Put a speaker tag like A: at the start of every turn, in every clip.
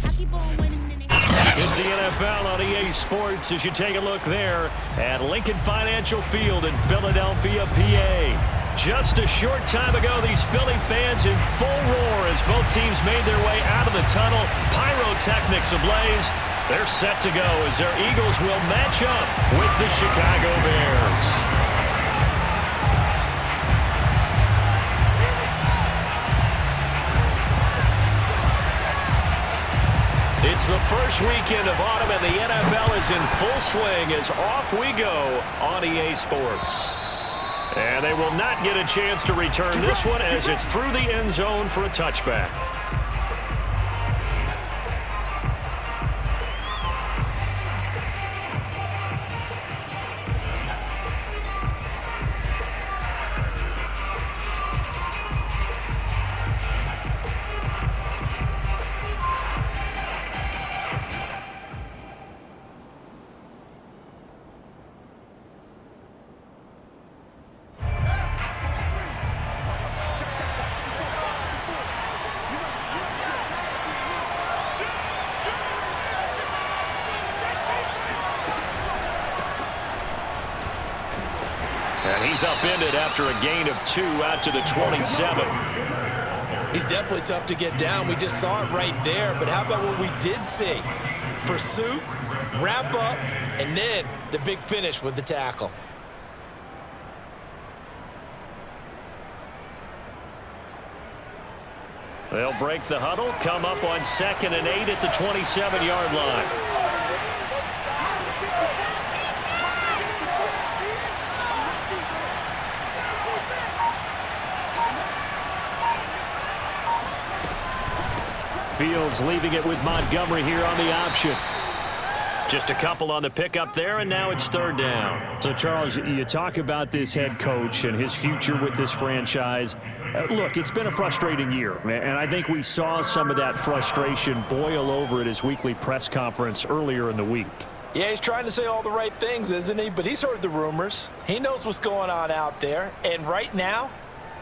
A: It's the NFL on EA Sports as you take a look there at Lincoln Financial Field in Philadelphia, PA. Just a short time ago, these Philly fans in full roar as both teams made their way out of the tunnel. Pyrotechnics ablaze. They're set to go as their Eagles will match up with the Chicago Bears. It's the first weekend of autumn, and the NFL is in full swing as off we go on EA Sports. And they will not get a chance to return this one as it's through the end zone for a touchback. And he's upended after a gain of 2 out to the 27.
B: He's definitely tough to get down. We just saw it right there. But how about what we did see? Pursuit, wrap up, and then the big finish with the tackle.
A: They'll break the huddle, come up on 2nd and 8 at the 27-yard line. Fields leaving it with Montgomery here on the option. Just a couple on the pickup there, and now it's 3rd down.
C: So, Charles, you talk about this head coach and his future with this franchise. Look, it's been a frustrating year, and I think we saw some of that frustration boil over at his weekly press conference earlier in the week.
B: Yeah, he's trying to say all the right things, isn't he? But he's heard the rumors. He knows what's going on out there. And right now,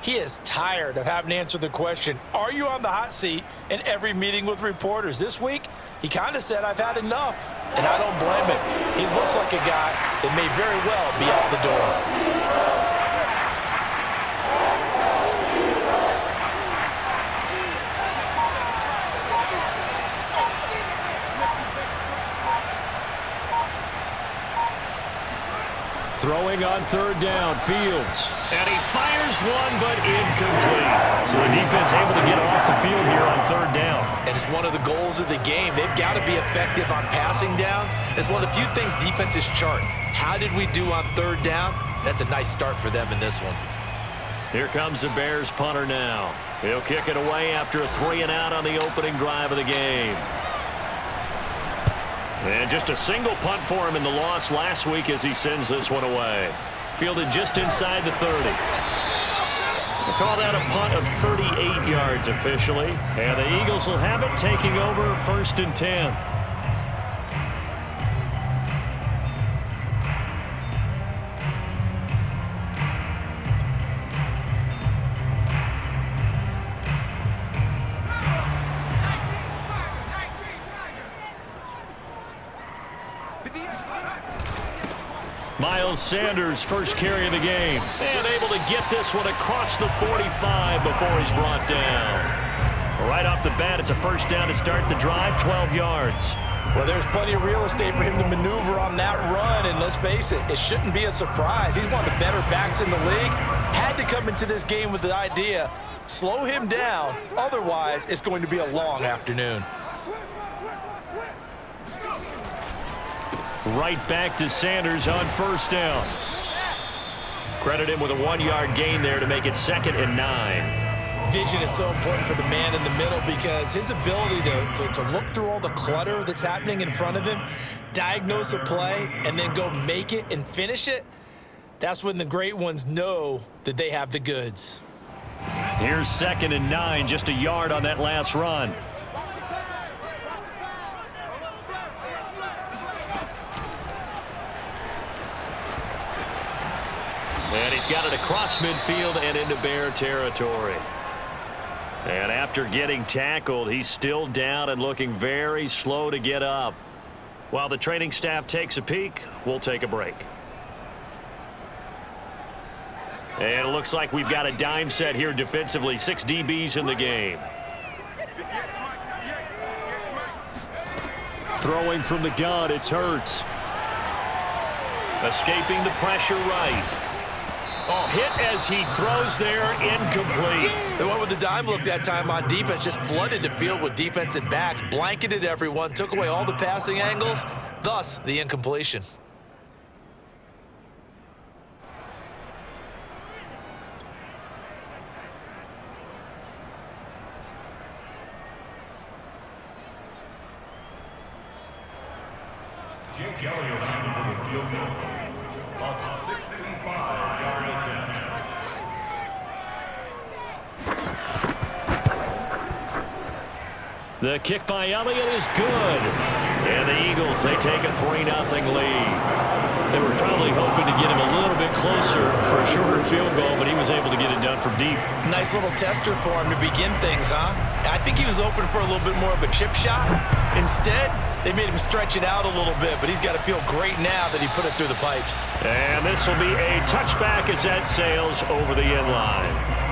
B: he is tired of having to answer the question, are you on the hot seat in every meeting with reporters? This week, he kind of said, I've had enough, and I don't blame him. He looks like a guy that may very well be out the door.
A: Throwing on 3rd down, Fields. And he fires one, but incomplete. So the defense able to get off the field here on 3rd down.
B: And it's one of the goals of the game. They've got to be effective on passing downs. It's one of the few things defenses chart. How did we do on 3rd down? That's a nice start for them in this one.
A: Here comes the Bears punter now. He'll kick it away after a 3-and-out on the opening drive of the game. And just a single punt for him in the loss last week as he sends this one away. Fielded just inside the 30. They call that a punt of 38 yards officially. And the Eagles will have it, taking over 1st and 10. Miles Sanders, first carry of the game. And able to get this one across the 45 before he's brought down. Right off the bat, it's a 1st down to start the drive, 12 yards.
B: Well, there's plenty of real estate for him to maneuver on that run, and let's face it, it shouldn't be a surprise. He's one of the better backs in the league. Had to come into this game with the idea, slow him down, otherwise it's going to be a long afternoon.
A: Right back to Sanders on 1st down. Credit him with a 1-yard gain there to make it 2nd and 9.
B: Vision is so important for the man in the middle because his ability to look through all the clutter that's happening in front of him, diagnose a play, and then go make it and finish it, that's when the great ones know that they have the goods.
A: Here's 2nd and 9, just a yard on that last run. And he's got it across midfield and into Bear territory. And after getting tackled, he's still down and looking very slow to get up. While the training staff takes a peek, we'll take a break. And it looks like we've got a dime set here defensively. 6 DBs in the game.
C: Throwing from the gun, it's Hurts.
A: Escaping the pressure right. Oh, hit as he throws there, incomplete.
B: They went with the dime look that time on defense, just flooded the field with defensive backs, blanketed everyone, took away all the passing angles, thus the incompletion.
D: Jake Elliott on the field goal of 65-yard attempt.
A: The kick by Elliott is good. And the Eagles, they take a 3-0 lead. They were probably hoping to get him a little bit closer for a shorter field goal, but he was able to get it done from deep.
B: Nice little tester for him to begin things, huh? I think he was open for a little bit more of a chip shot. Instead, they made him stretch it out a little bit, but he's got to feel great now that he put it through the pipes.
A: And this will be a touchback as that sails over the end line.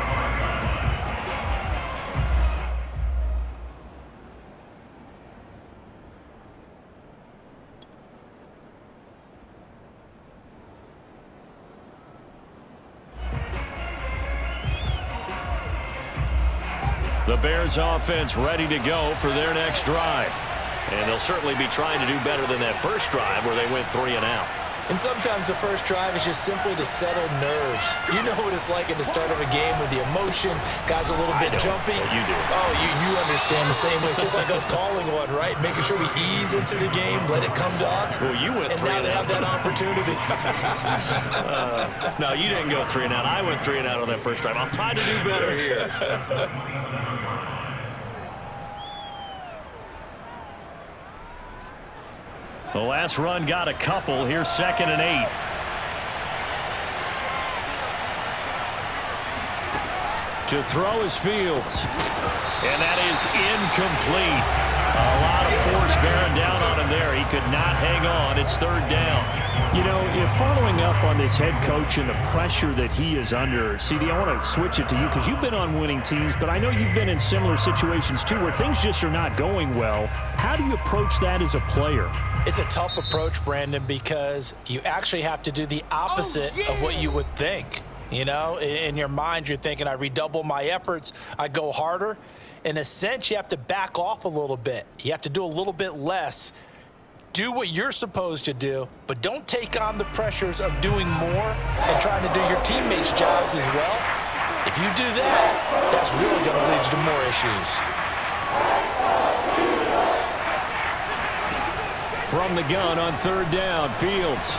A: The Bears offense ready to go for their next drive. And they'll certainly be trying to do better than that first drive where they went 3 and out.
B: And sometimes the first drive is just simply to settle nerves. You know what it's like at the start of a game with the emotion, guys a little bit jumpy.
A: You do.
B: Oh, you understand the same way. It's just like us calling one, right? Making sure we ease into the game, let it come to us.
A: Well, you went 3 and out.
B: And now they have that opportunity.
A: No, you didn't go 3 and out. I went 3 and out on that first drive. I'm trying to do better here. The last run got a couple. Here's 2nd and 8. To throw is Fields. And that is incomplete. A lot of force bearing down on him there. He could not hang on. It's 3rd down.
C: You know, if following up on this head coach and the pressure that he is under, CD, I want to switch it to you because you've been on winning teams, but I know you've been in similar situations too where things just are not going well. How do you approach that as a player?
B: It's a tough approach, Brandon, because you actually have to do the opposite of what you would think. You know, in your mind, you're thinking, I redouble my efforts, I go harder. In a sense, you have to back off a little bit. You have to do a little bit less. Do what you're supposed to do, but don't take on the pressures of doing more and trying to do your teammates' jobs as well. If you do that, that's really going to lead you to more issues.
C: From the gun on 3rd down, Fields.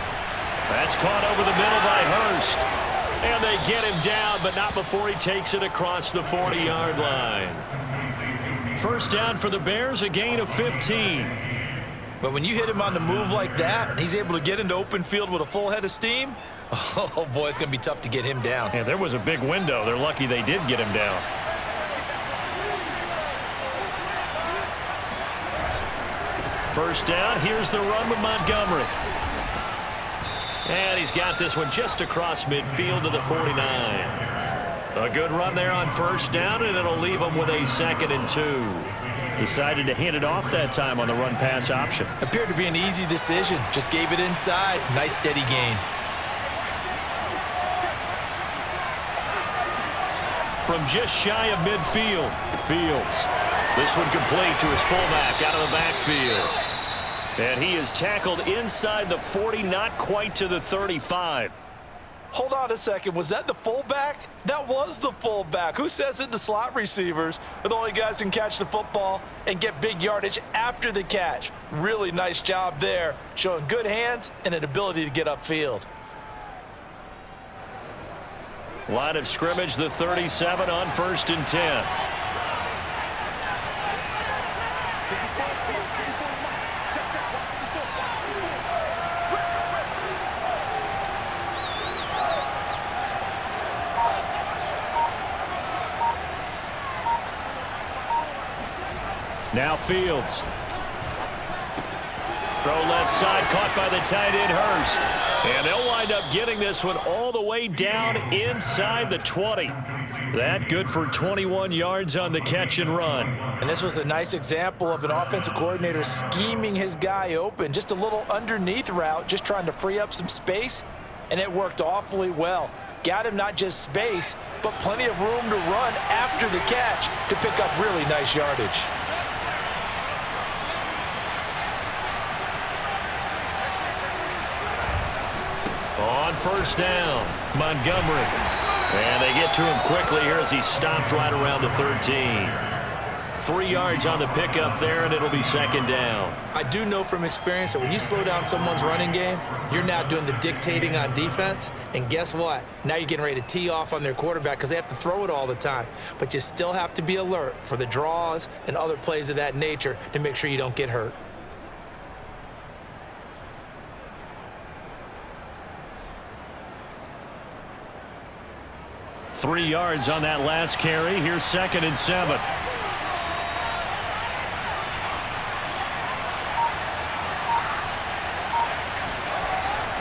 A: That's caught over the middle by Hurst. And they get him down, but not before he takes it across the 40-yard line. 1st down for the Bears, a gain of 15.
B: But when you hit him on the move like that, and he's able to get into open field with a full head of steam, oh, boy, it's going to be tough to get him down.
C: Yeah, there was a big window. They're lucky they did get him down.
A: First down, here's the run with Montgomery. And he's got this one just across midfield to the 49. A good run there on 1st down, and it'll leave him with a 2nd and 2.
C: Decided to hand it off that time on the run-pass option.
B: Appeared to be an easy decision. Just gave it inside. Nice, steady gain.
A: From just shy of midfield,
C: Fields.
A: this one complete to his fullback out of the backfield. And he is tackled inside the 40, not quite to the 35.
B: Hold on a second. Was that the fullback? That was the fullback. Who says it? The slot receivers are the only guys who can catch the football and get big yardage after the catch. Really nice job there, showing good hands and an ability to get upfield.
A: Line of scrimmage, the 37 on 1st and 10.
C: Now Fields.
A: Throw left side, caught by the tight end, Hurst. And they'll wind up getting this one all the way down inside the 20. That good for 21 yards on the catch and run.
B: And this was a nice example of an offensive coordinator scheming his guy open. Just a little underneath route, just trying to free up some space, and it worked awfully well. Got him not just space, but plenty of room to run after the catch to pick up really nice yardage.
A: On first down, Montgomery. And they get to him quickly here as he stopped right around the 13. 3 yards on the pickup there, and it'll be second down.
B: I do know from experience that when you slow down someone's running game, you're now doing the dictating on defense. And guess what? Now you're getting ready to tee off on their quarterback because they have to throw it all the time. But you still have to be alert for the draws and other plays of that nature to make sure you don't get hurt.
A: Three yards on that last carry. Here's 2nd and 7.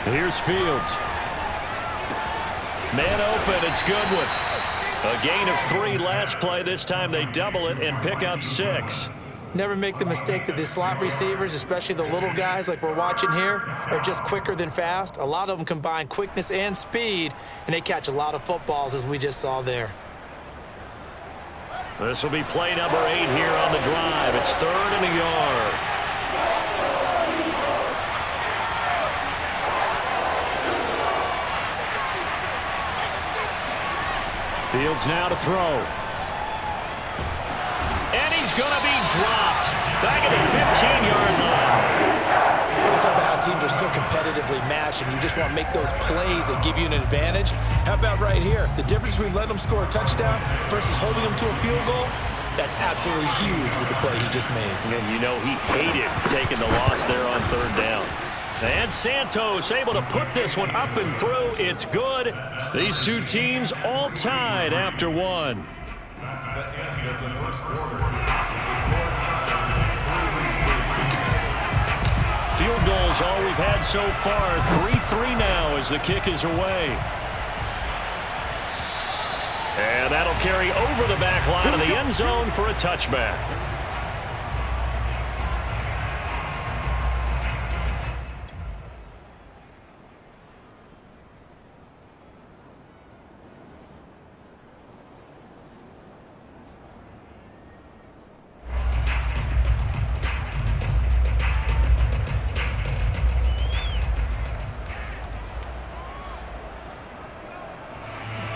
C: Here's Fields.
A: Man open, it's Goodwin. A gain of 3 last play. This time they double it and pick up 6.
B: Never make the mistake that the slot receivers, especially the little guys like we're watching here, are just quicker than fast. A lot of them combine quickness and speed, and they catch a lot of footballs, as we just saw there.
A: This will be play number 8 here on the drive. It's 3rd and a yard.
C: Fields now to throw.
A: And he's going to be dropped. Back at the 15-yard line.
B: It's about how teams are so competitively matched, and you just want to make those plays that give you an advantage. How about right here? The difference between letting them score a touchdown versus holding them to a field goal, that's absolutely huge with the play he just made.
A: And you know he hated taking the loss there on 3rd down. And Santos able to put this one up and through. It's good. These two teams all tied after 1.
D: That's the end of the first quarter.
A: Field goals all we've had so far. 3-3 now as the kick is away. And that'll carry over the back line of the end zone for a touchback.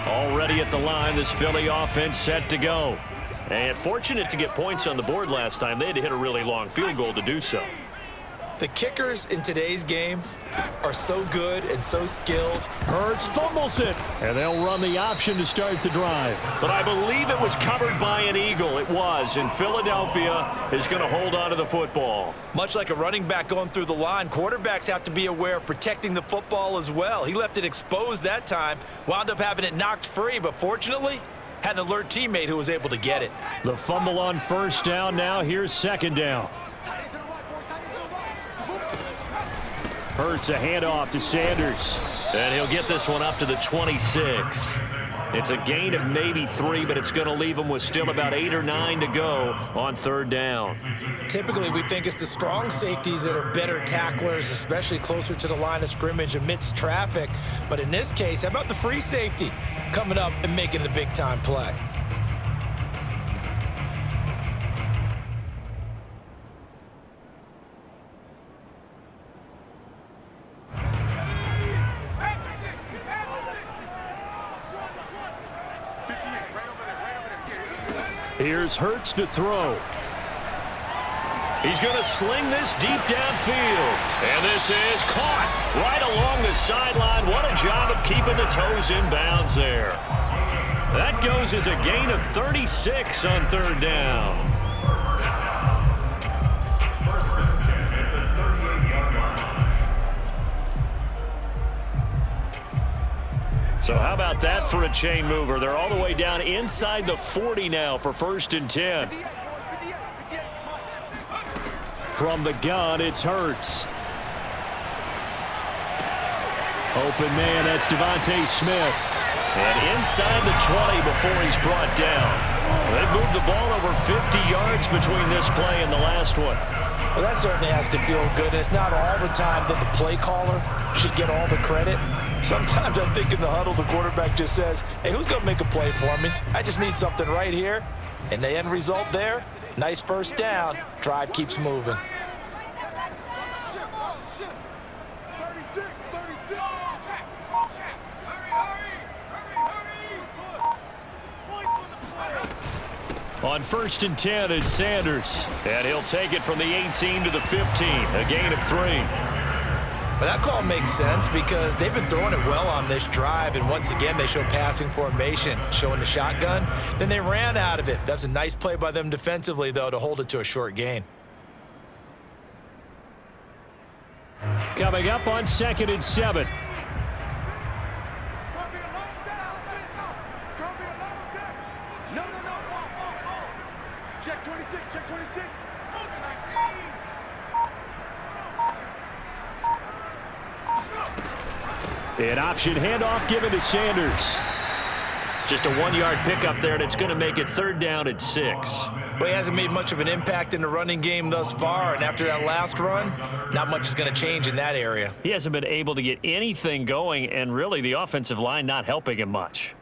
A: Already at the line, this Philly offense set to go. And fortunate to get points on the board last time. They had to hit a really long field goal to do so.
B: The kickers in today's game are so good and so skilled.
C: Hurts fumbles it, and they'll run the option to start the drive.
A: But I believe it was covered by an eagle. It was, and Philadelphia is going to hold on to the football.
B: Much like a running back going through the line, quarterbacks have to be aware of protecting the football as well. He left it exposed that time, wound up having it knocked free, but fortunately, had an alert teammate who was able to get it.
C: The fumble on first down. Now here's 2nd down. Hurts a handoff to Sanders.
A: And he'll get this one up to the 26. It's a gain of maybe 3, but it's going to leave him with still about 8 or 9 to go on 3rd down.
B: Typically, we think it's the strong safeties that are better tacklers, especially closer to the line of scrimmage amidst traffic. But in this case, how about the free safety coming up and making the big-time play?
C: Here's Hurts to throw.
A: He's going to sling this deep downfield. And this is caught right along the sideline. What a job of keeping the toes in bounds there. That goes as a gain of 36 on 3rd down.
D: First and 10 at the 38-yard line.
A: So how about that for a chain mover? They're all the way down inside the 40 now for 1st and 10.
C: From the gun, it's Hurts. Open man, that's Devontae Smith.
A: And inside the 20 before he's brought down. They moved the ball over 50 yards between this play and the last one.
B: Well, that certainly has to feel good. It's not all the time that the play caller should get all the credit. Sometimes I think in the huddle, the quarterback just says, hey, who's going to make a play for me? I just need something right here. And the end result there, nice first down. Drive keeps moving.
A: On 1st and 10, it's Sanders. And he'll take it from the 18 to the 15, a gain of 3.
B: But that call makes sense because they've been throwing it well on this drive, and once again, they show passing formation, showing the shotgun. Then they ran out of it. That's a nice play by them defensively, though, to hold it to a short gain.
C: Coming up on 2nd and 7.
D: Check 26, check 26.
C: An option handoff given to Sanders.
A: Just a 1-yard pickup there, and it's going to make it 3rd down at 6.
B: Well, he hasn't made much of an impact in the running game thus far, and after that last run, not much is going to change in that area.
A: He hasn't been able to get anything going, and really the offensive line not helping him much.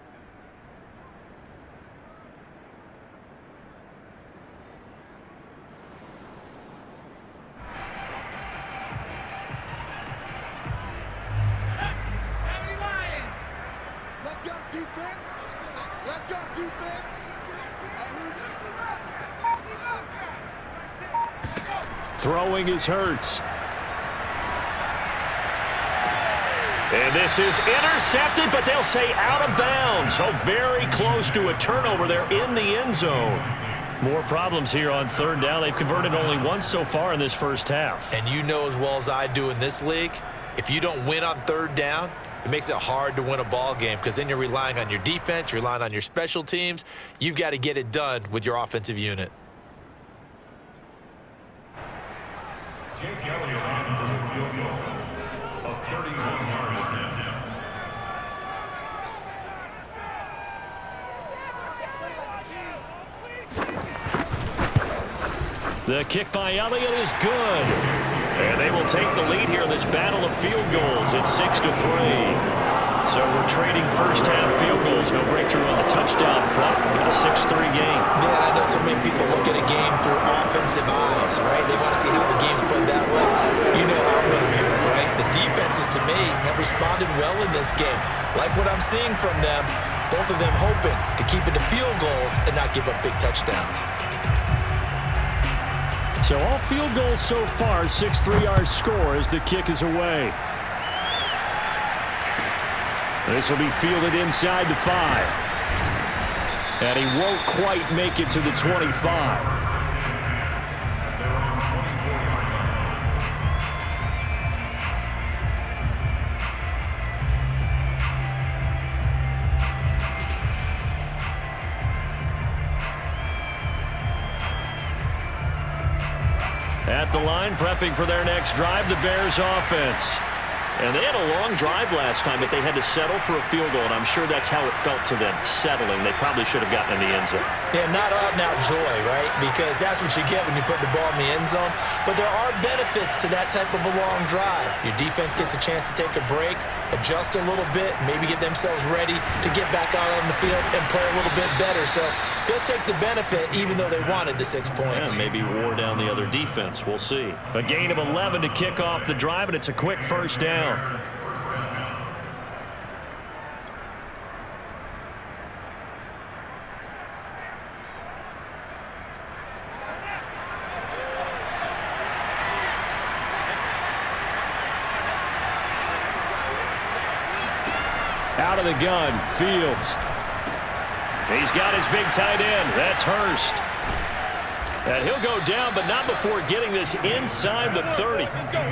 C: Throwing is Hurts.
A: And this is intercepted, but they'll say out of bounds. Oh, very close to a turnover there in the end zone. More problems here on 3rd down. They've converted only once so far in this first half.
B: And you know as well as I do in this league, if you don't win on 3rd down, it makes it hard to win a ball game because then you're relying on your defense, you're relying on your special teams. You've got to get it done with your offensive unit.
D: Jake Elliott on for the field goal. A 31-yard attempt.
A: The kick by Elliott is good. And they will take the lead here in this battle of field goals at 6-3. So we're trading first half field goals. No breakthrough on the touchdown front. Got a 6-3 game.
B: Yeah, I know so many people look at a game through offensive eyes, right? They want to see how the game's played that way. You know how I'm going to view it, right? The defenses, to me, have responded well in this game. Like what I'm seeing from them, both of them hoping to keep it to field goals and not give up big touchdowns.
C: So all field goals so far, 6-3 our score as the kick is away. This will be fielded inside the 5. And he won't quite make it to the 25.
A: At the line, prepping for their next drive, the Bears offense. And they had a long drive last time, but they had to settle for a field goal, and I'm sure that's how it felt to them, settling. They probably should have gotten in the end zone.
B: Yeah, not out-and-out joy, right? Because that's what you get when you put the ball in the end zone. But there are benefits to that type of a long drive. Your defense gets a chance to take a break, adjust a little bit, maybe get themselves ready to get back out on the field and play a little bit better. So they'll take the benefit even though they wanted the 6 points.
A: Yeah, maybe wore down the other defense. We'll see. A gain of 11 to kick off the drive, and it's a quick first down.
C: Out of the gun, Fields.
A: He's got his big tight end. That's Hurst. And he'll go down, but not before getting this inside the 30.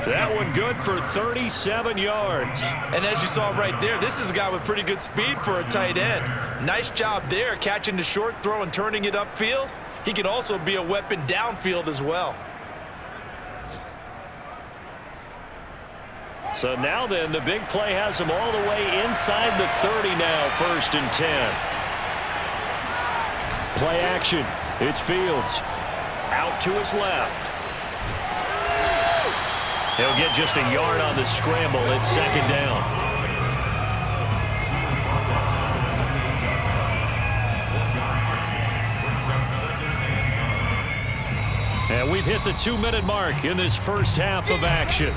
A: That one good for 37 yards.
B: And as you saw right there, this is a guy with pretty good speed for a tight end. Nice job there, catching the short throw and turning it upfield. He can also be a weapon downfield as well.
A: So now then, the big play has them all the way inside the 30 now, 1st and 10. Play action. It's Fields. Out to his left. He'll get just a yard on the scramble. It's 2nd down. And we've hit the 2-minute mark in this first half of action.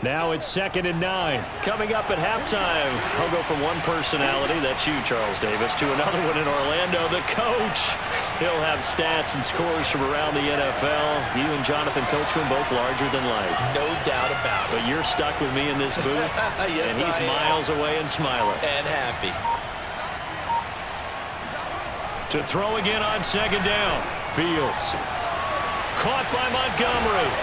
A: Now it's 2nd and 9. Coming up at halftime, I'll go from one personality, that's you, Charles Davis, to another one in Orlando, the coach. He'll have stats and scores from around the NFL. You and Jonathan Coachman both larger than life.
B: No doubt about it.
A: But you're stuck with me in this booth,
B: yes,
A: and he's miles away and smiling.
B: And happy.
A: To throw again on 2nd down. Fields. Caught by Montgomery.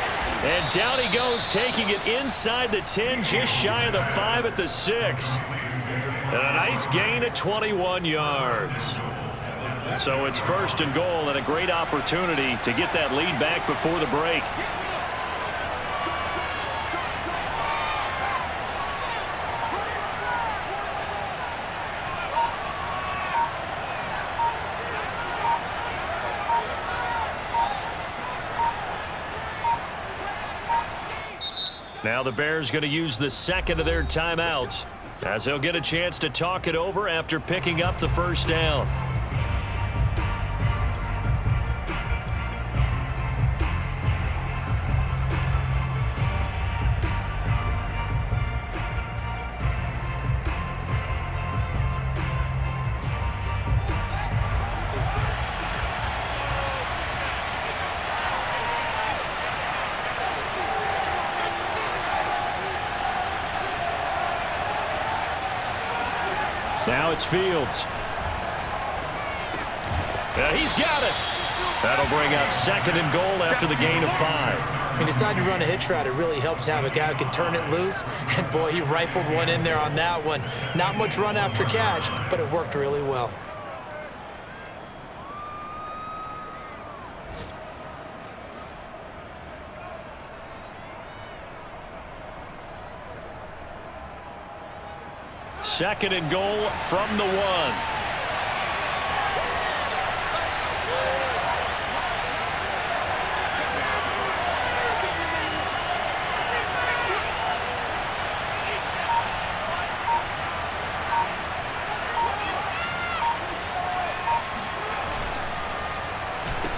A: And down he goes, taking it inside the 10, just shy of the 5 at the 6. And a nice gain of 21 yards. So it's 1st and goal, and a great opportunity to get that lead back before the break. Now the Bears going to use the 2nd of their timeouts as they'll get a chance to talk it over after picking up the 1st down. Now it's Fields. He's got it. That'll bring up 2nd and goal after the gain of 5.
B: He decided to run a hitch route. It really helps to have a guy who can turn it loose. And, boy, he rifled one in there on that one. Not much run after catch, but it worked really well.
A: Second and goal from the 1.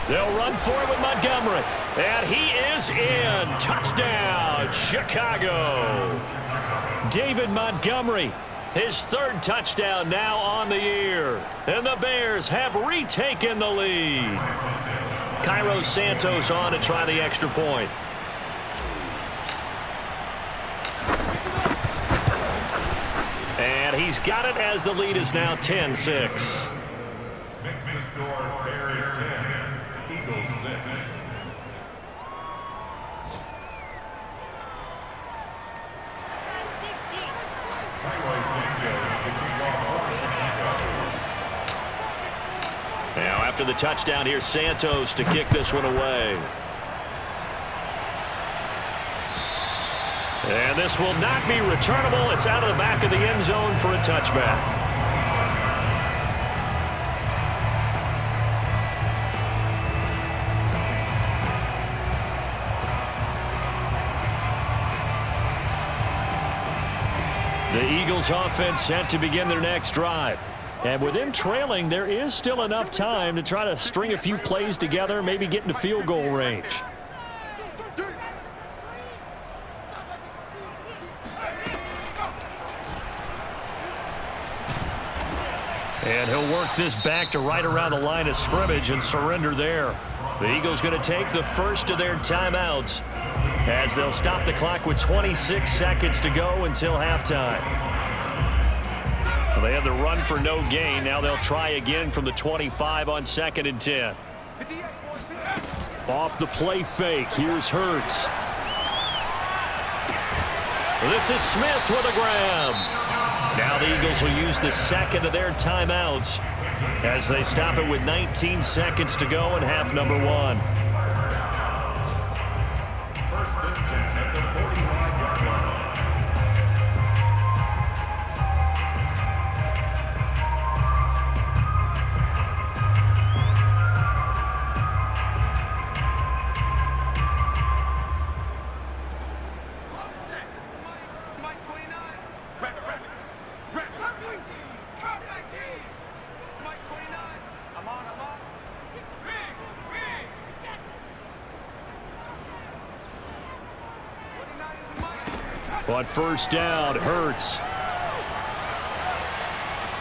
A: They'll run for it with Montgomery. And he is in. Touchdown, Chicago. David Montgomery. His 3rd touchdown now on the year. And the Bears have retaken the lead. Cairo Santos on to try the extra point. And he's got it as the lead is now 10-6.
D: Makes the score Bears 10, Eagles 6.
A: Now after the touchdown, here's Santos to kick this one away. And this will not be returnable. It's out of the back of the end zone for a touchback. The Eagles offense set to begin their next drive. And with them trailing, there is still enough time to try to string a few plays together, maybe get into field goal range. And he'll work this back to right around the line of scrimmage and surrender there. The Eagles going to take the first of their timeouts as they'll stop the clock with 26 seconds to go until halftime. Well, they had the run for no gain. Now they'll try again from the 25 on 2nd and 10.
C: Off the play fake, here's Hurts.
A: This is Smith with a grab. Now the Eagles will use the second of their timeouts as they stop it with 19 seconds to go in half number one.
D: First and 10 at the 45-yard line.
C: On first down, Hurts.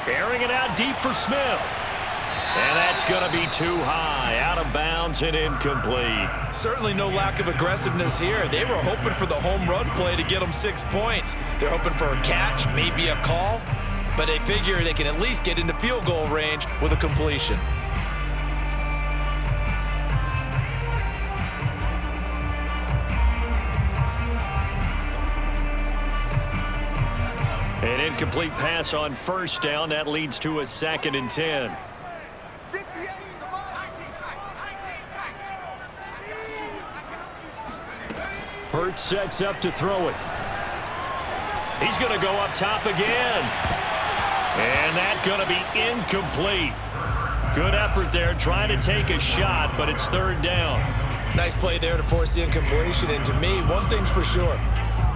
A: Airing it out deep for Smith. And that's going to be too high. Out of bounds and incomplete.
B: Certainly no lack of aggressiveness here. They were hoping for the home run play to get them 6 points. They're hoping for a catch, maybe a call, but they figure they can at least get into field goal range with a completion.
A: An incomplete pass on first down. That leads to a 2nd and 10.
C: Hurts sets up to throw it.
A: He's going to go up top again. And that's going to be incomplete. Good effort there trying to take a shot, but it's 3rd down.
B: Nice play there to force the incompletion. And to me, one thing's for sure.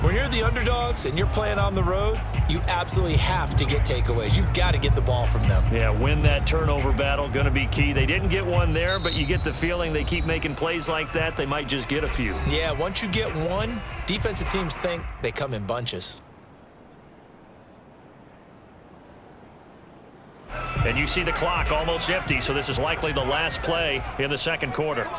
B: When you're the underdogs and you're playing on the road, you absolutely have to get takeaways. You've got to get the ball from them.
A: Yeah, win that turnover battle, going to be key. They didn't get one there, but you get the feeling they keep making plays like that, they might just get a few.
B: Yeah, once you get one, defensive teams think they come in bunches.
A: And you see the clock almost empty, so this is likely the last play in the second quarter.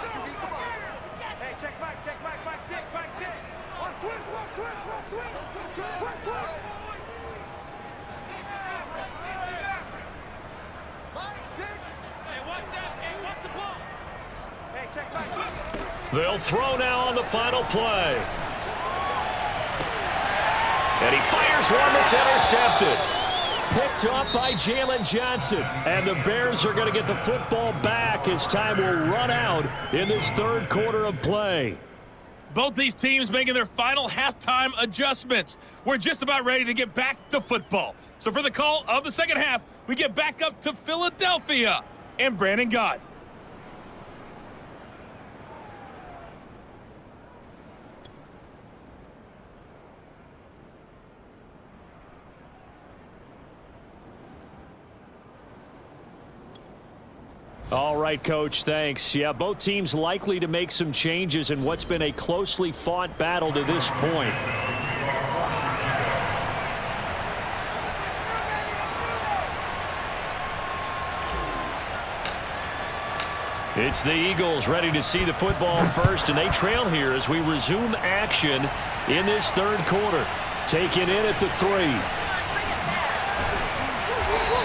A: They'll throw now on the final play. And he fires one that's intercepted.
C: Picked up by Jalen Johnson. And the Bears are going to get the football back as time will run out in this 3rd quarter of play.
E: Both these teams making their final halftime adjustments. We're just about ready to get back to football. So for the call of the second half, we get back up to Philadelphia and Brandon Gott.
C: All right, Coach, thanks. Yeah, both teams likely to make some changes in what's been a closely fought battle to this point.
A: It's the Eagles ready to see the football first, and they trail here as we resume action in this 3rd quarter.
C: Taken in at the 3.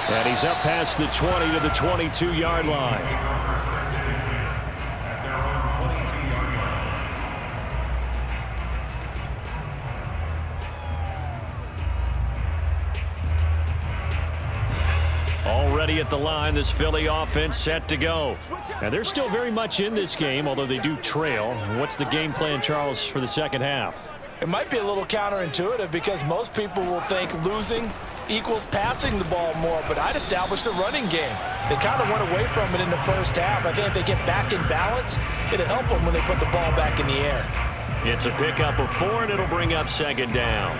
C: And he's up past the 20 to the 22-yard line.
D: At their own 22-yard line.
A: Already at the line, this Philly offense set to go.
C: And they're still very much in this game, although they do trail. What's the game plan, Charles, for the second half?
B: It might be a little counterintuitive because most people will think losing equals passing the ball more, but I'd establish the running game. They kind of went away from it in the first half. I think if they get back in balance, it'll help them when they put the ball back in the air.
A: It's a pickup of 4, and it'll bring up 2nd down.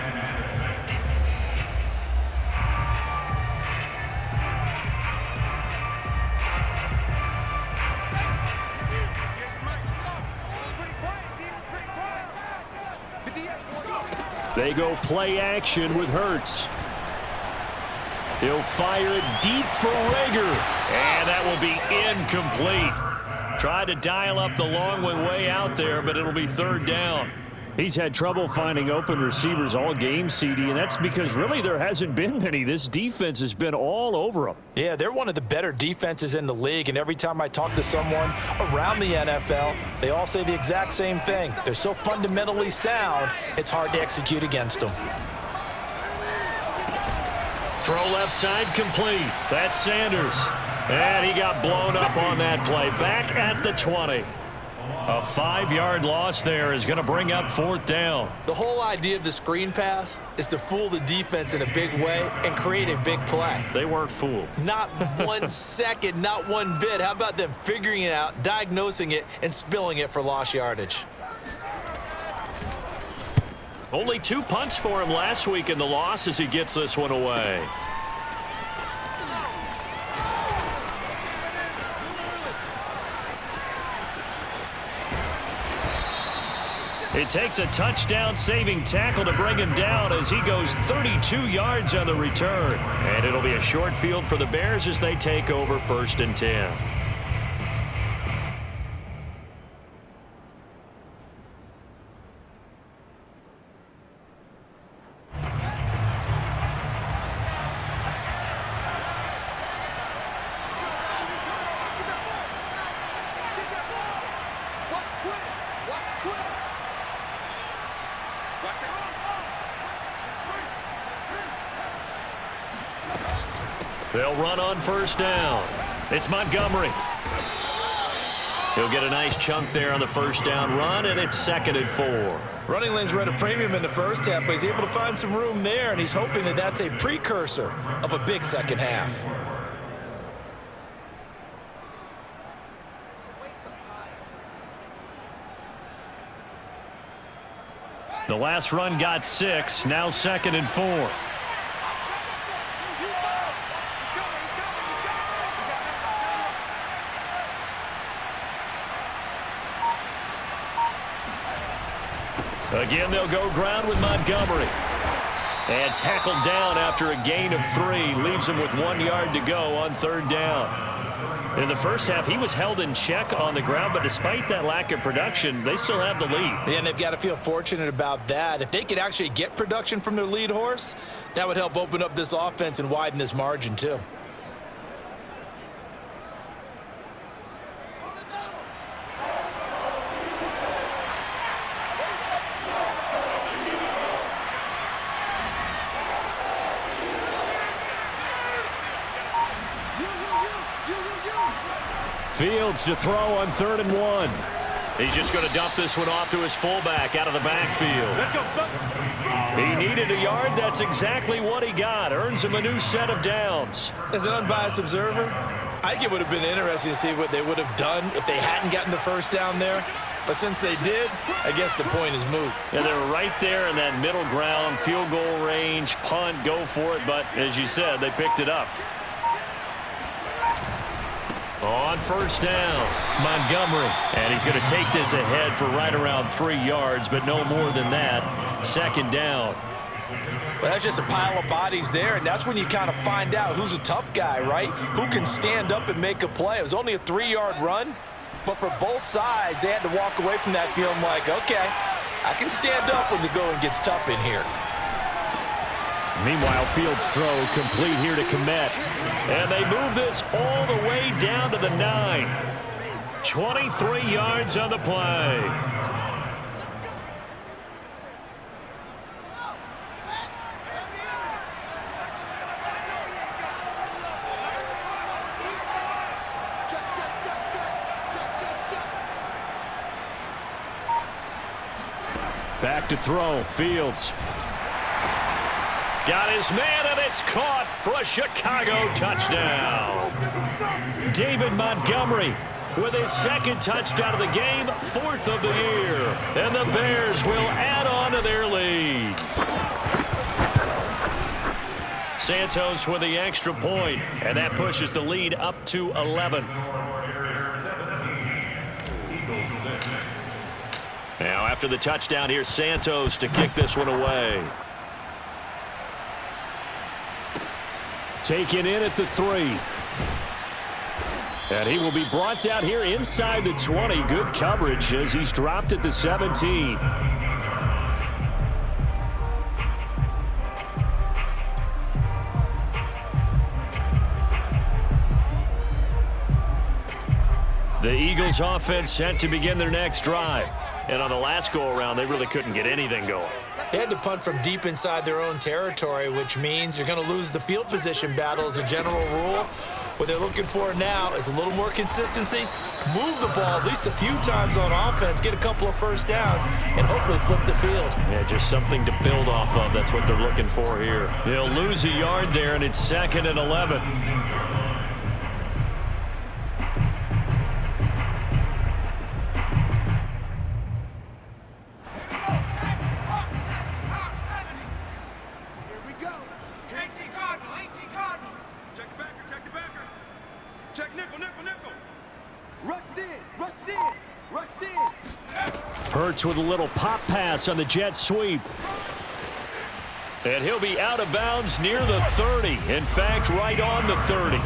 C: They go play action with Hurts. He'll fire it deep for Rager.
A: And that will be incomplete. Tried to dial up the long one way out there, but it'll be 3rd down.
C: He's had trouble finding open receivers all game, CD, and that's because really there hasn't been many. This defense has been all over him.
B: Yeah, they're one of the better defenses in the league, and every time I talk to someone around the NFL, they all say the exact same thing. They're so fundamentally sound, it's hard to execute against them.
A: Throw left side complete. That's Sanders. And he got blown up on that play. Back at the 20. A 5-yard loss there is going to bring up 4th down.
B: The whole idea of the screen pass is to fool the defense in a big way and create a big play.
A: They weren't fooled.
B: Not 1 second, not one bit. How about them figuring it out, diagnosing it, and spilling it for lost yardage?
A: Only 2 punts for him last week in the loss as he gets this one away. It takes a touchdown-saving tackle to bring him down as he goes 32 yards on the return. And it'll be a short field for the Bears as they take over 1st and 10. They'll run on 1st down. It's Montgomery. He'll get a nice chunk there on the 1st down run, and it's 2nd and 4.
B: Running lanes were at a premium in the first half, but he's able to find some room there, and he's hoping that that's a precursor of a big second half.
A: The last run got 6, now 2nd and 4. Again, they'll go ground with Montgomery. And tackled down after a gain of 3. Leaves him with 1 yard to go on 3rd down. In the first half, he was held in check on the ground, but despite that lack of production, they still have the lead.
B: Yeah, and they've got to feel fortunate about that. If they could actually get production from their lead horse, that would help open up this offense and widen this margin too.
A: Fields to throw on 3rd and 1. He's just going to dump this one off to his fullback out of the backfield.
E: Let's go.
A: He needed a yard. That's exactly what he got. Earns him a new set of downs.
B: As an unbiased observer, I think it would have been interesting to see what they would have done if they hadn't gotten the 1st down there. But since they did, I guess the point is moot.
A: Yeah, they were right there in that middle ground, field goal range, punt, go for it. But as you said, they picked it up. On 1st down, Montgomery. And he's going to take this ahead for right around 3 yards, but no more than that. 2nd down.
B: Well, that's just a pile of bodies there, and that's when you kind of find out who's a tough guy, right? Who can stand up and make a play. It was only a 3-yard run, but for both sides, they had to walk away from that feeling like, okay, I can stand up when the going gets tough in here.
A: Meanwhile, Fields' throw complete here to Kmet. And they move this all the way down to the 9. 23 yards on the play. Back to throw, Fields. Got his man, and it's caught for a Chicago touchdown. David Montgomery with his 2nd touchdown of the game, 4th of the year. And the Bears will add on to their lead. Santos with the extra point, and that pushes the lead up to 11. Now, after the touchdown, here's Santos to kick this one away. Taken in at the 3. And he will be brought down here inside the 20. Good coverage as he's dropped at the 17. The Eagles offense set to begin their next drive. And on the last go-around, they really couldn't get anything going.
B: They had to punt from deep inside their own territory, which means you're going to lose the field position battle as a general rule. What they're looking for now is a little more consistency, move the ball at least a few times on offense, get a couple of first downs, and hopefully flip the field.
A: Yeah, just something to build off of. That's what they're looking for here. They'll lose a yard there, and it's 2nd and 11. Hurts with a little pop pass on the jet sweep. And he'll be out of bounds near the 30. In fact, right on the 30.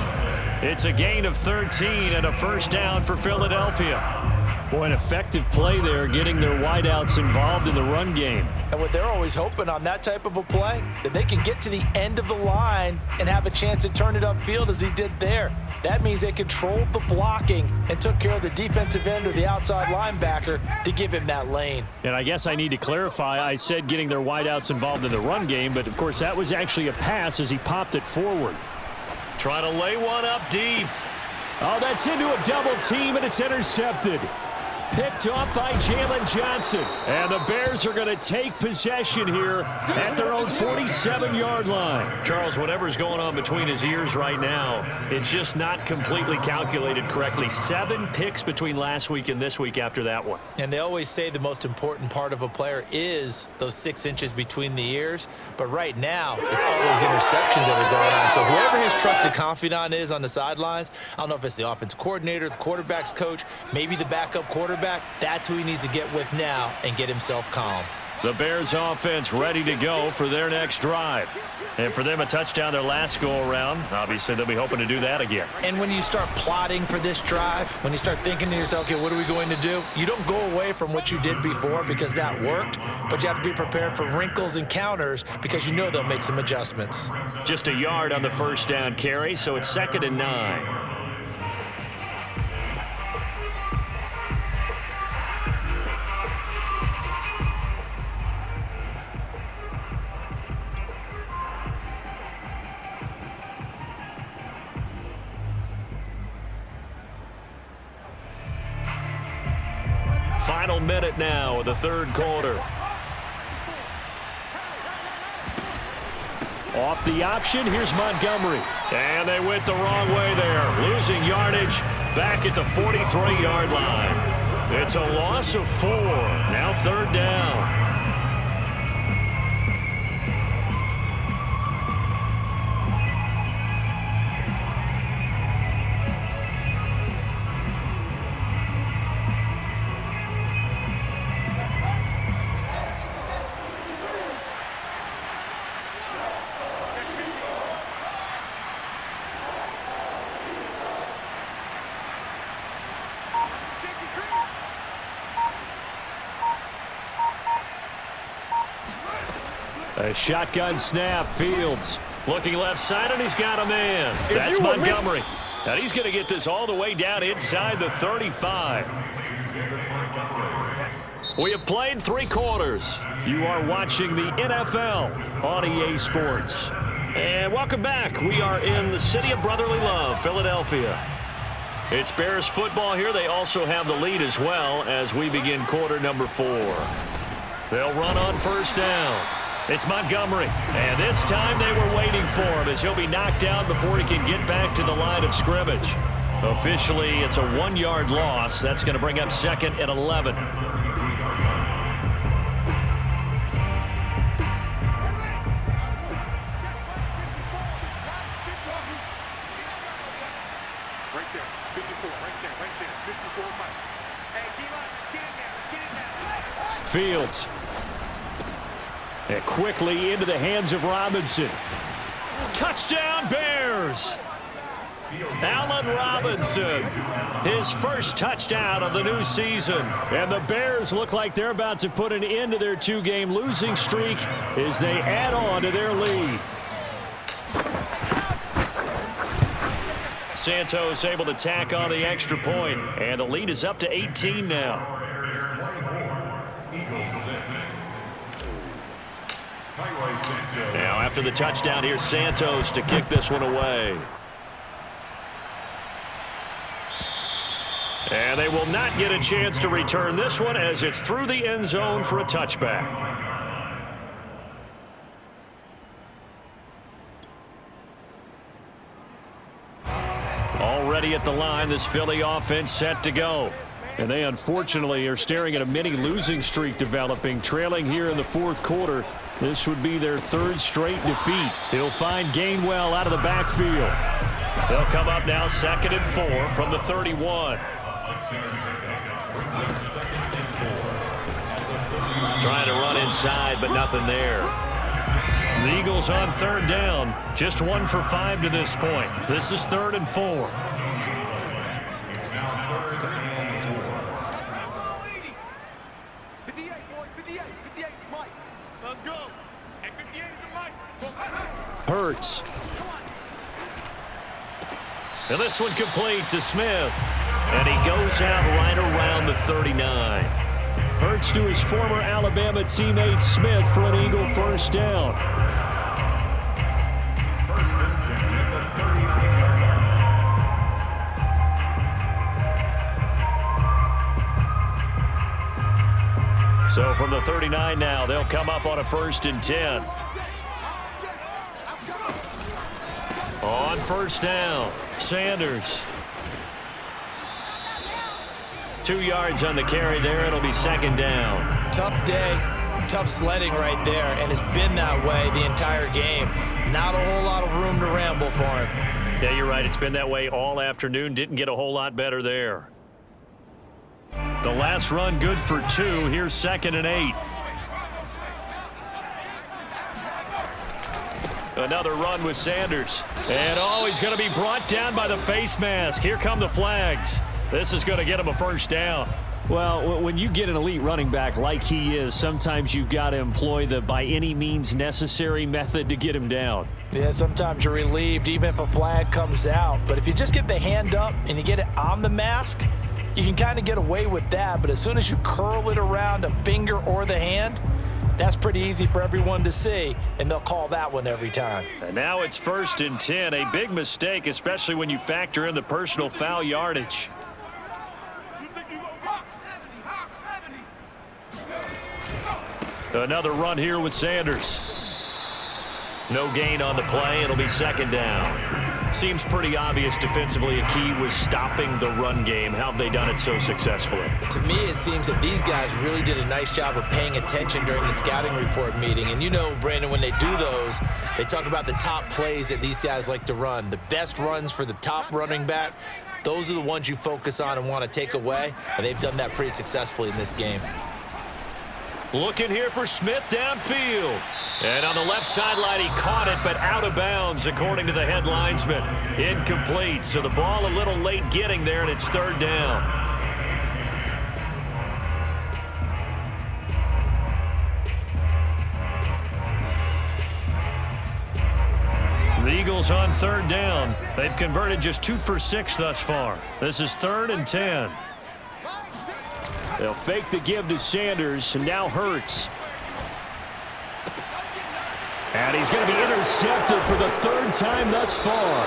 A: It's a gain of 13 and a first down for Philadelphia. Boy, an effective play there, getting their wideouts involved in the run game.
B: And what they're always hoping on that type of a play, that they can get to the end of the line and have a chance to turn it upfield as he did there. That means they controlled the blocking and took care of the defensive end or the outside linebacker to give him that lane.
C: And I guess I need to clarify, I said getting their wideouts involved in the run game, but of course that was actually a pass as he popped it forward.
A: Trying to lay one up deep.
C: Oh, that's into a double team, and it's intercepted. Picked off by Jalen Johnson. And the Bears are going to take possession here at their own 47-yard line.
A: Charles, whatever's going on between his ears right now, it's just not completely calculated correctly. 7 picks between last week and this week after that one.
B: And they always say the most important part of a player is those 6 inches between the ears. But right now, it's all those interceptions that are going on. So whoever his trusted confidant is on the sidelines, I don't know if it's the offense coordinator, the quarterback's coach, maybe the backup quarterback, that's who he needs to get with now and get himself calm.
A: The Bears offense ready to go for their next drive. And for them, a touchdown their last go-around. Obviously, they'll be hoping to do that again.
B: And when you start plotting for this drive, when you start thinking to yourself, okay, what are we going to do? You don't go away from what you did before because that worked, but you have to be prepared for wrinkles and counters because you know they'll make some adjustments.
A: Just a yard on the first down carry, so it's 2nd and 9. Final minute now of the third quarter.
C: Off the option, here's Montgomery.
A: And they went the wrong way there. Losing yardage back at the 43-yard line. It's a loss of 4. Now 3rd down.
C: A shotgun snap, Fields.
A: Looking left side, and he's got a man. That's Montgomery. And he's going to get this all the way down inside the 35. We have played 3 quarters. You are watching the NFL on EA Sports. And welcome back. We are in the city of brotherly love, Philadelphia. It's Bears football here. They also have the lead as well as we begin quarter number 4. They'll run on first down. It's Montgomery, and this time they were waiting for him as he'll be knocked down before he can get back to the line of scrimmage. Officially, it's a 1-yard loss. That's going to bring up 2nd and 11.
C: Fields. And quickly into the hands of Robinson.
A: Touchdown, Bears! Allen Robinson, his first touchdown of the new season.
C: And the Bears look like they're about to put an end to their 2-game losing streak as they add on to their lead.
A: Santos able to tack on the extra point, and the lead is up to 18 now. Now after the touchdown, here's Santos to kick this one away. And they will not get a chance to return this one as it's through the end zone for a touchback. Already at the line, this Philly offense set to go. And they unfortunately are staring at a mini losing streak developing, trailing here in the fourth quarter. This would be their third straight defeat. He'll find Gainwell out of the backfield. They'll come up now 2nd and 4 from the 31. Trying to run inside, but nothing there. The Eagles on 3rd down. Just 1 for 5 to this point. This is 3rd and 4. Hurts. And this one complete to Smith. And he goes out right around the 39. Hurts to his former Alabama teammate Smith for an Eagle first down. So from the 39 now, they'll come up on a 1st and 10. On 1st down, Sanders. 2 yards on the carry there. It'll be 2nd down.
B: Tough day, tough sledding right there, and it's been that way the entire game. Not a whole lot of room to ramble for him.
A: Yeah, you're right. It's been that way all afternoon. Didn't get a whole lot better there. The last run good for 2. Here's 2nd and 8. Another run with Sanders. And he's going to be brought down by the face mask. Here come the flags. This is going to get him a 1st down. Well, when you get an elite running back like he is, sometimes you've got to employ the by any means necessary method to get him down.
B: Yeah, sometimes you're relieved even if a flag comes out. But if you just get the hand up and you get it on the mask, you can kind of get away with that. But as soon as you curl it around a finger or the hand, that's pretty easy for everyone to see, and they'll call that one every time.
A: And now it's 1st and 10. A big mistake, especially when you factor in the personal foul yardage. Another run here with Sanders. No gain on the play. It'll be 2nd down. Seems pretty obvious defensively a key was stopping the run game. How have they done it so successfully?
B: To me, it seems that these guys really did a nice job of paying attention during the scouting report meeting. And you know, Brandon, when they do those, they talk about the top plays that these guys like to run. The best runs for the top running back, those are the ones you focus on and want to take away. And they've done that pretty successfully in this game.
A: Looking here for Smith downfield. And on the left sideline, he caught it, but out of bounds, according to the head linesman. Incomplete, so the ball a little late getting there, and it's 3rd down. The Eagles on 3rd down. They've converted just 2 for 6 thus far. This is 3rd and 10. They'll fake the give to Sanders, and now Hurts. And he's going to be intercepted for the 3rd time thus far.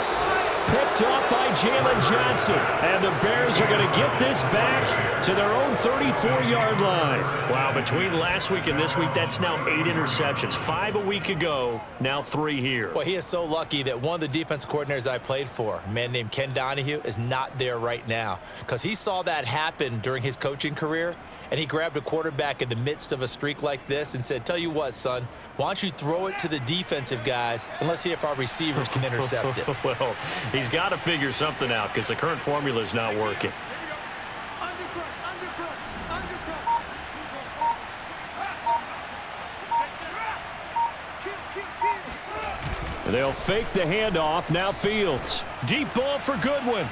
A: Picked up by Jalen Johnson. And the Bears are going to get this back to their own 34-yard line. Wow, between last week and this week, that's now 8 interceptions. 5 a week ago, now 3 here.
B: Well, he is so lucky that one of the defense coordinators I played for, a man named Ken Donahue, is not there right now. Because he saw that happen during his coaching career, and he grabbed a quarterback in the midst of a streak like this and said, tell you what, son, why don't you throw it to the defensive guys and let's see if our receivers can intercept it.
A: Well, he's got to figure something out because the current formula is not working. They'll fake the handoff. Now Fields. Deep ball for Goodwin.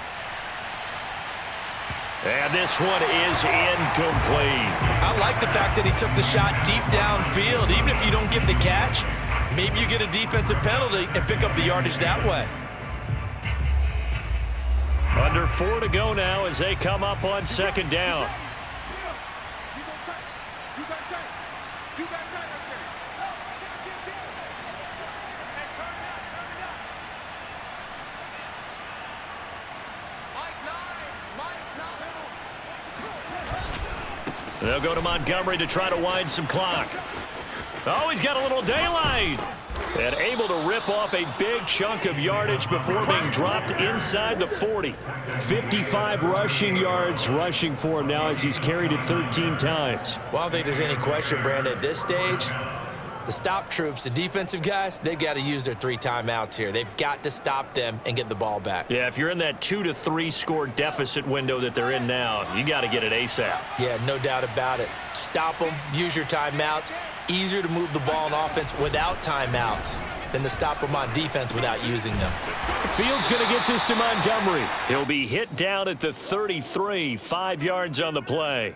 A: And this one is incomplete.
B: I like the fact that he took the shot deep downfield. Even if you don't get the catch, maybe you get a defensive penalty and pick up the yardage that way.
A: Under 4 to go now as they come up on second down. They'll go to Montgomery to try to wind some clock. Oh, he's got a little daylight. And able to rip off a big chunk of yardage before being dropped inside the 40.
C: 55 rushing yards rushing for him now as he's carried it 13 times.
B: Well, I don't think there's any question, Brandon, at this stage, the stop troops, the defensive guys, they've got to use their 3 timeouts here. They've got to stop them and get the ball back.
A: Yeah, if you're in that 2 to 3 score deficit window that they're in now, you got to get it ASAP.
B: Yeah, no doubt about it. Stop them, use your timeouts. Easier to move the ball on offense without timeouts than to stop them on defense without using them.
C: Fields going to get this to Montgomery.
A: He'll be hit down at the 33, 5 yards on the play.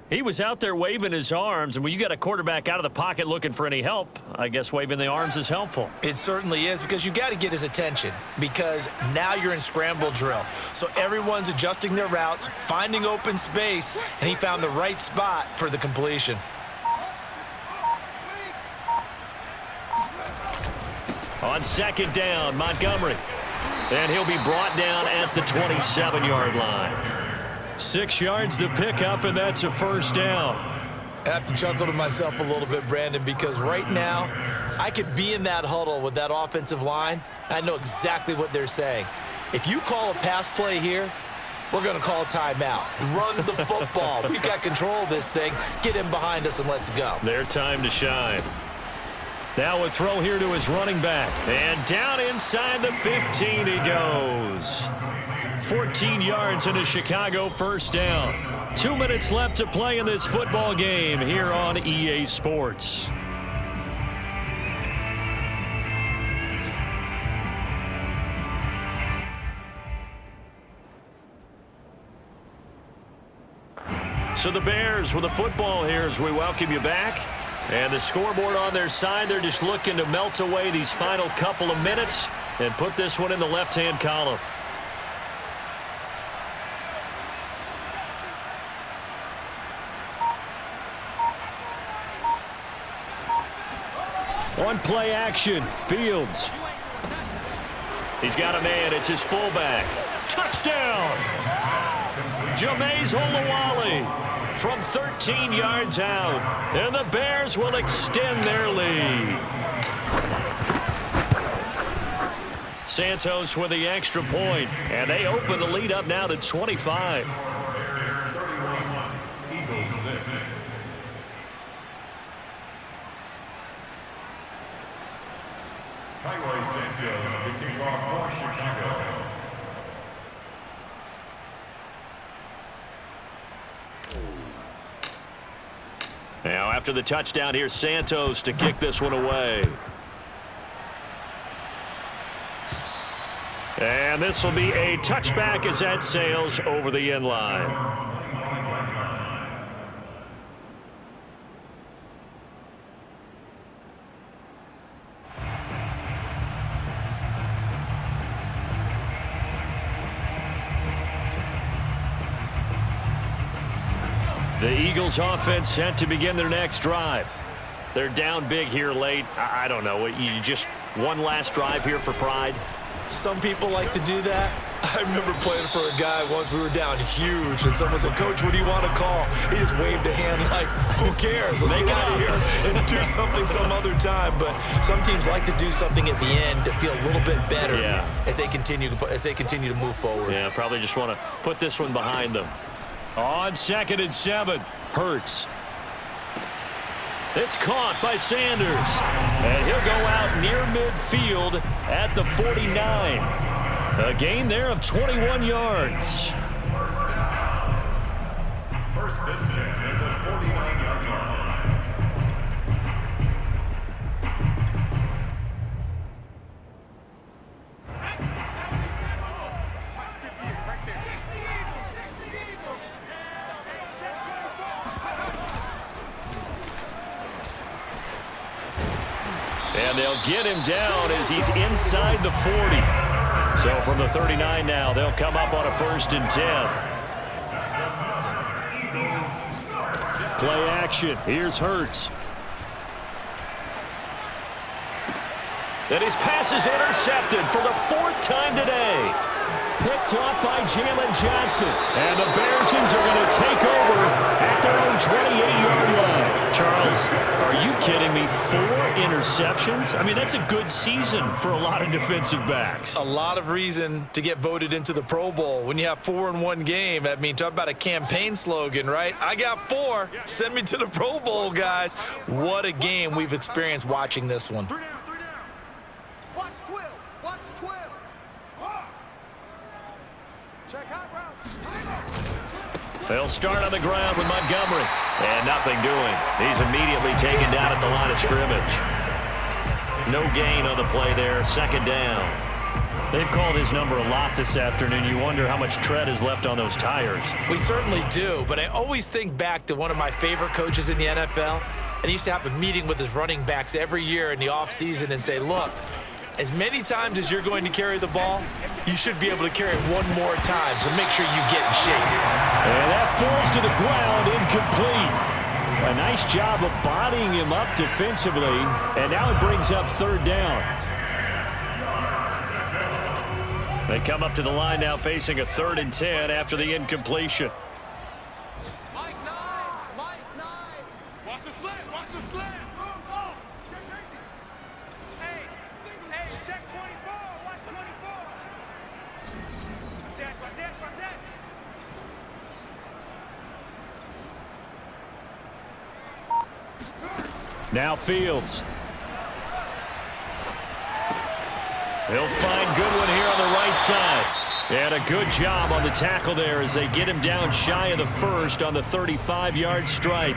A: He was out there waving his arms, and when you got a quarterback out of the pocket looking for any help, I guess waving the arms is helpful.
B: It certainly is, because you got to get his attention, because now you're in scramble drill. So everyone's adjusting their routes, finding open space, and he found the right spot for the completion.
A: On second down, Montgomery. And he'll be brought down at the 27-yard line. 6 yards to pick up, and that's a first down.
B: I have to chuckle to myself a little bit, Brandon, because right now I could be in that huddle with that offensive line. I know exactly what they're saying. If you call a pass play here, we're going to call a timeout. Run the football. We've got control of this thing. Get him behind us and let's go.
A: Their time to shine. Now a throw here to his running back. And down inside the 15 he goes. 14 yards and a Chicago first down. 2 minutes left to play in this football game here on EA Sports. So the Bears with the football here as we welcome you back. And the scoreboard on their side, they're just looking to melt away these final couple of minutes and put this one in the left-hand column.
C: On play action, Fields.
A: He's got a man. It's his fullback. Touchdown! Jameis Olawale from 13 yards out. And the Bears will extend their lead. Santos with the extra point. And they open the lead up now to 25.
D: Bears 31, Eagles 6. Kaiway Santos to kick off for Chicago.
A: Now after the touchdown, here's Santos to kick this one away. And this will be a touchback as that sails over the end line. The Eagles offense set to begin their next drive. They're down big here late. I don't know. You just one last drive here for pride?
B: Some people like to do that. I remember playing for a guy once. We were down huge, and someone said, "Coach, what do you want to call?" He just waved a hand like, "Who cares? Let's get out of here and do something some other time." But some teams like to do something at the end to feel a little bit better as they continue to move forward.
A: Yeah, probably just want to put this one behind them. On 2nd and 7, Hurts. It's caught by Sanders. And he'll go out near midfield at the 49. A gain there of 21 yards.
D: First and 10 at the 49-yard line.
A: And they'll get him down as he's inside the 40. So from the 39 now, they'll come up on a 1st and 10. Play action. Here's Hurts. And his pass is intercepted for the 4th time today. Picked off by Jalen Johnson. And the Bearsons are going to take over at their own 28-yard line. Charles, are you kidding me? 4 interceptions? I mean, that's a good season for a lot of defensive backs.
B: A lot of reason to get voted into the Pro Bowl when you have 4 in one game. I mean, talk about a campaign slogan, right? I got 4. Send me to the Pro Bowl, guys. What a game we've experienced watching this one.
A: They'll start on the ground with Montgomery. And nothing doing. He's immediately taken down at the line of scrimmage. No gain on the play there. 2nd down. They've called his number a lot this afternoon. You wonder how much tread is left on those tires.
B: We certainly do, but I always think back to one of my favorite coaches in the NFL, and he used to have a meeting with his running backs every year in the offseason and say, look, as many times as you're going to carry the ball, you should be able to carry it 1 more time, so make sure you get in shape.
A: And that falls to the ground, incomplete. A nice job of bodying him up defensively, and now it brings up 3rd down. They come up to the line now facing a 3rd and 10 after the incompletion.
E: Watch the slant. Watch the slant. Hey, check 24. Watch 24. Watch that.
A: Now Fields. He'll find Goodwin here on the right side. And a good job on the tackle there as they get him down shy of the 1st on the 35-yard stripe.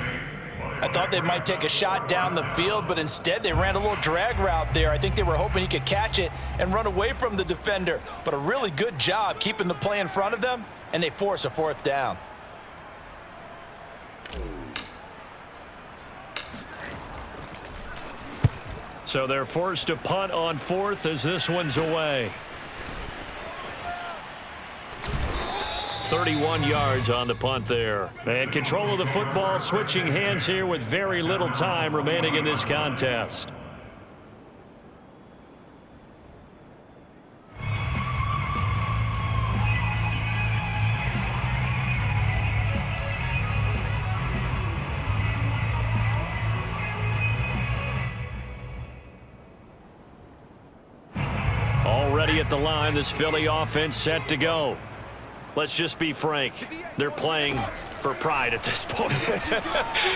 B: I thought they might take a shot down the field, but instead they ran a little drag route there. I think they were hoping he could catch it and run away from the defender. But a really good job keeping the play in front of them, and they force a 4th down.
A: So they're forced to punt on 4th as this one's away. 31 yards on the punt there. And control of the football switching hands here with very little time remaining in this contest. Already at the line, this Philly offense set to go. Let's just be frank. They're playing for pride at this point.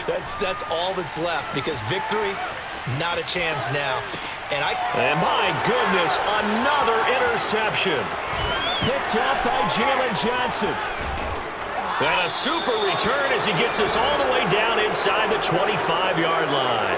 B: That's all that's left, because victory, not a chance now. And
A: my goodness, another interception. Picked up by Jalen Johnson. And a super return as he gets us all the way down inside the 25-yard line.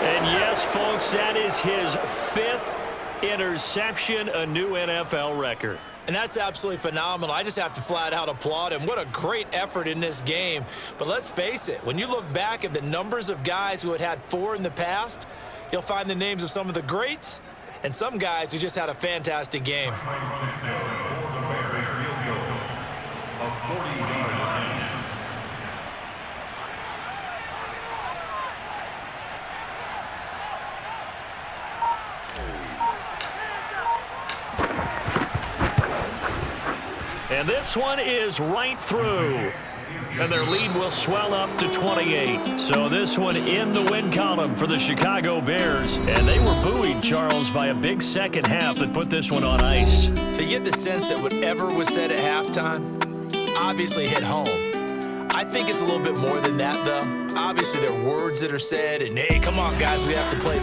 A: And yes, folks, that is his 5th interception, a new NFL record.
B: And that's absolutely phenomenal. I just have to flat out applaud him. What a great effort in this game. But let's face it, when you look back at the numbers of guys who had 4 in the past, you'll find the names of some of the greats and some guys who just had a fantastic game.
A: And this one is right through. And their lead will swell up to 28. So this one in the win column for the Chicago Bears. And they were buoyed, Charles, by a big second half that put this one on ice.
B: So you get the sense that whatever was said at halftime obviously hit home. I think it's a little bit more than that, though. Obviously, there are words that are said, and hey, come on, guys, we have to play.